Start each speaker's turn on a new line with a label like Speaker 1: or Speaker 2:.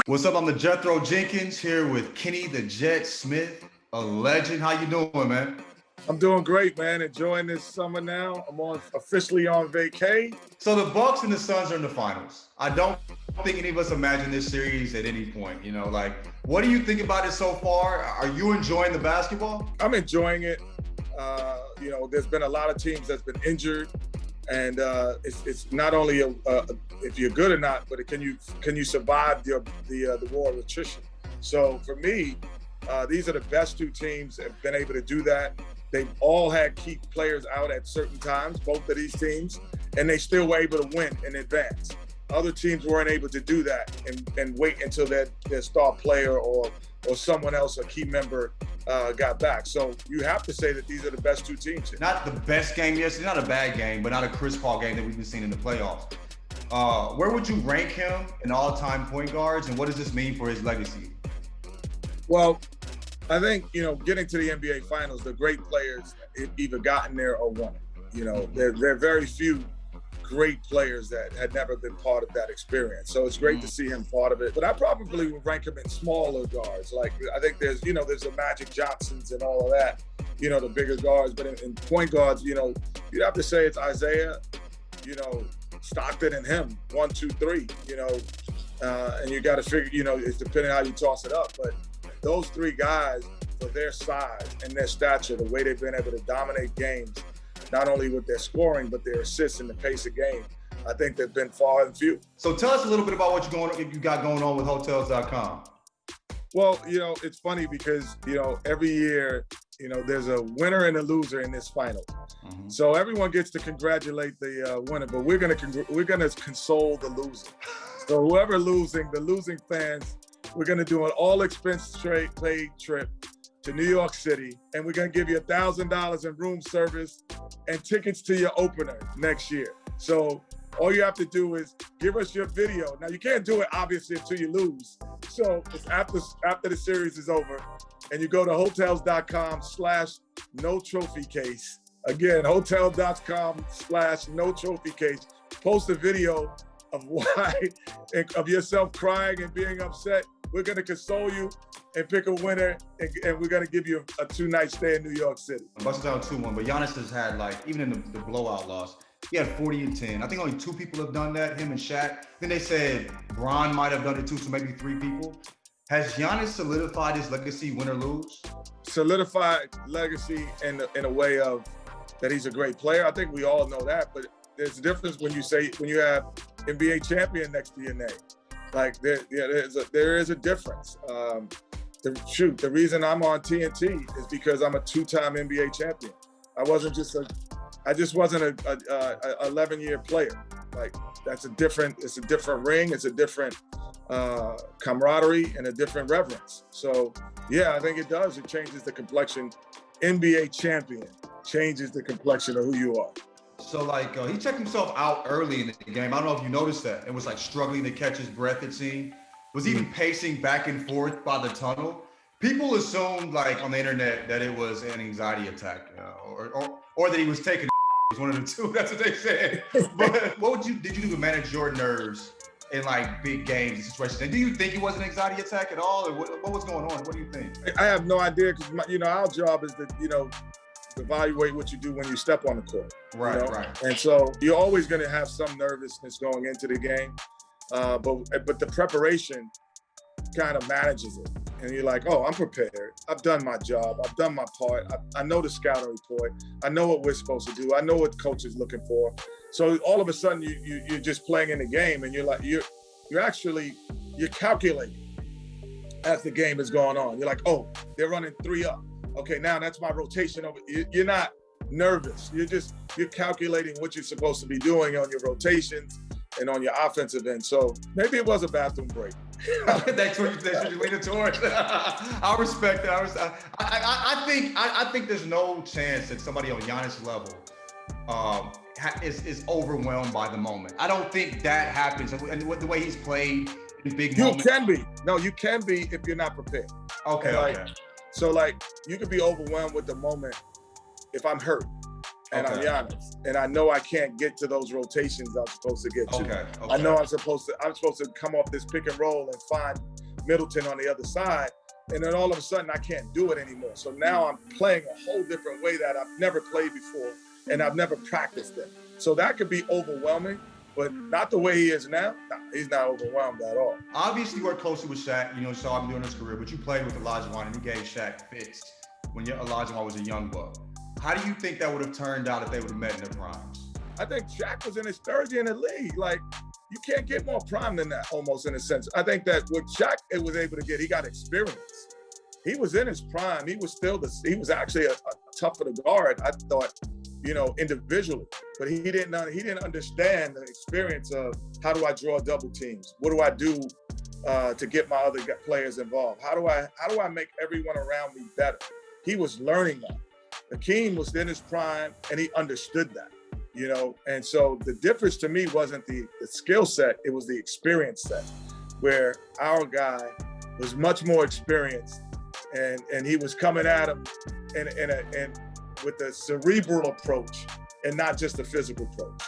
Speaker 1: What's up? I'm LaJethro Jenkins here with Kenny the Jet Smith, a legend. How you doing, man?
Speaker 2: I'm doing great, man. Enjoying this summer now. I'm officially on vacay.
Speaker 1: So the Bucks and the Suns are in the finals. I don't think any of us imagined this series at any point. What do you think about it so far? Are you enjoying the basketball?
Speaker 2: I'm enjoying it. There's been a lot of teams that's been injured, and it's not only if you're good or not, but can you survive the war of attrition? So for me, these are the best two teams that have been able to do that. They've all had key players out at certain times, both of these teams, and they still were able to win in advance. Other teams weren't able to do that and wait until their star player or someone else, a key member, got back. So you have to say that these are the best two teams.
Speaker 1: Not the best game yesterday, not a bad game, but not a Chris Paul game that we've been seeing in the playoffs. Where would you rank him in all-time point guards, and what does this mean for his legacy?
Speaker 2: Well, I think, getting to the NBA Finals, the great players have either gotten there or won it. There are very few great players that had never been part of that experience. So it's great to see him part of it. But I probably would rank him in smaller guards. Like, I think there's the Magic Johnsons and all of that, the bigger guards. But in point guards, you'd have to say it's Isaiah, Stockton and him, 1, 2, 3, and you got to figure, it's depending how you toss it up. But those three guys, for their size and their stature, the way they've been able to dominate games, not only with their scoring, but their assists and the pace of game, I think they've been far and few.
Speaker 1: So tell us a little bit about what you got going on with Hotels.com.
Speaker 2: Well, it's funny because, every year, there's a winner and a loser in this final. Mm-hmm. So everyone gets to congratulate the winner, but we're gonna console the loser. So whoever the losing fans, we're going to do an all-expense paid trip to New York City, and we're going to give you $1,000 in room service and tickets to your opener next year. So all you have to do is give us your video. Now, you can't do it, obviously, until you lose. So it's after the series is over, and you go to hotels.com/no-trophy-case. Again, hotels.com/no-trophy-case. Post a video of yourself crying and being upset. We're going to console you and pick a winner, and we're going to give you a 2-night stay in New York City.
Speaker 1: Busting down 2-1, but Giannis has had, even in the blowout loss, he had 40 and 10. I think only 2 people have done that, him and Shaq. Then they said Bron might have done it too, so maybe 3 people. Has Giannis solidified his legacy, win or lose?
Speaker 2: Solidified legacy in a way of that he's a great player. I think we all know that, but there's a difference when you have NBA champion next to your name. There is a difference. The reason I'm on TNT is because I'm a 2-time NBA champion. I just wasn't a 11-year player. It's a different ring. It's a different camaraderie and a different reverence. So yeah, I think it does. It changes the complexion. NBA champion changes the complexion of who you are.
Speaker 1: So he checked himself out early in the game. I don't know if you noticed that. It was struggling to catch his breath, it seemed. Was even pacing back and forth by the tunnel. People assumed on the internet that it was an anxiety attack or that he was taking it was one of the two. That's what they said. But what did you do to manage your nerves in big games and situations? And do you think it was an anxiety attack at all? Or what was going on? What do you think?
Speaker 2: I have no idea because our job is to evaluate what you do when you step on the court.
Speaker 1: Right.
Speaker 2: And so you're always going to have some nervousness going into the game, but the preparation kind of manages it. And you're like, oh, I'm prepared. I've done my job. I've done my part. I know the scouting report. I know what we're supposed to do. I know what coach is looking for. So all of a sudden you're just playing in the game, and you're calculating as the game is going on. You're like, oh, they're running 3 up. Okay, now that's my rotation over. You're not nervous. You're calculating what you're supposed to be doing on your rotations and on your offensive end. So maybe it was a bathroom break.
Speaker 1: That's what you're leaning towards. I respect that. I think there's no chance that somebody on Giannis' level is overwhelmed by the moment. I don't think that happens. And the way he's played in big moments.
Speaker 2: You can be. No, you can be if you're not prepared.
Speaker 1: Okay.
Speaker 2: So you could be overwhelmed with the moment if I'm hurt. and I'm Giannis, and I know I can't get to those rotations I'm supposed to get to.
Speaker 1: Okay.
Speaker 2: I know I'm supposed to come off this pick and roll and find Middleton on the other side, and then all of a sudden I can't do it anymore. So now I'm playing a whole different way that I've never played before, and I've never practiced it. So that could be overwhelming, but not the way he is now. No, he's not overwhelmed at all.
Speaker 1: Obviously, you worked closely with Shaq. You saw him during his career, but you played with Olajuwon, and you gave Shaq fits when Olajuwon was a young buck. How do you think that would have turned out if they would have met in their primes?
Speaker 2: I think Shaq was in his third year in the league. Like, you can't get more prime than that, almost, in a sense. I think that what Shaq was able to get, he got experience. He was in his prime. He was actually a tougher to guard, I thought, individually. But he didn't understand the experience of, how do I draw double teams? What do I do to get my other players involved? How do I make everyone around me better? He was learning that. Hakeem was in his prime, and he understood that, And so the difference to me wasn't the skill set, it was the experience set, where our guy was much more experienced, and he was coming at him and with a cerebral approach and not just a physical approach.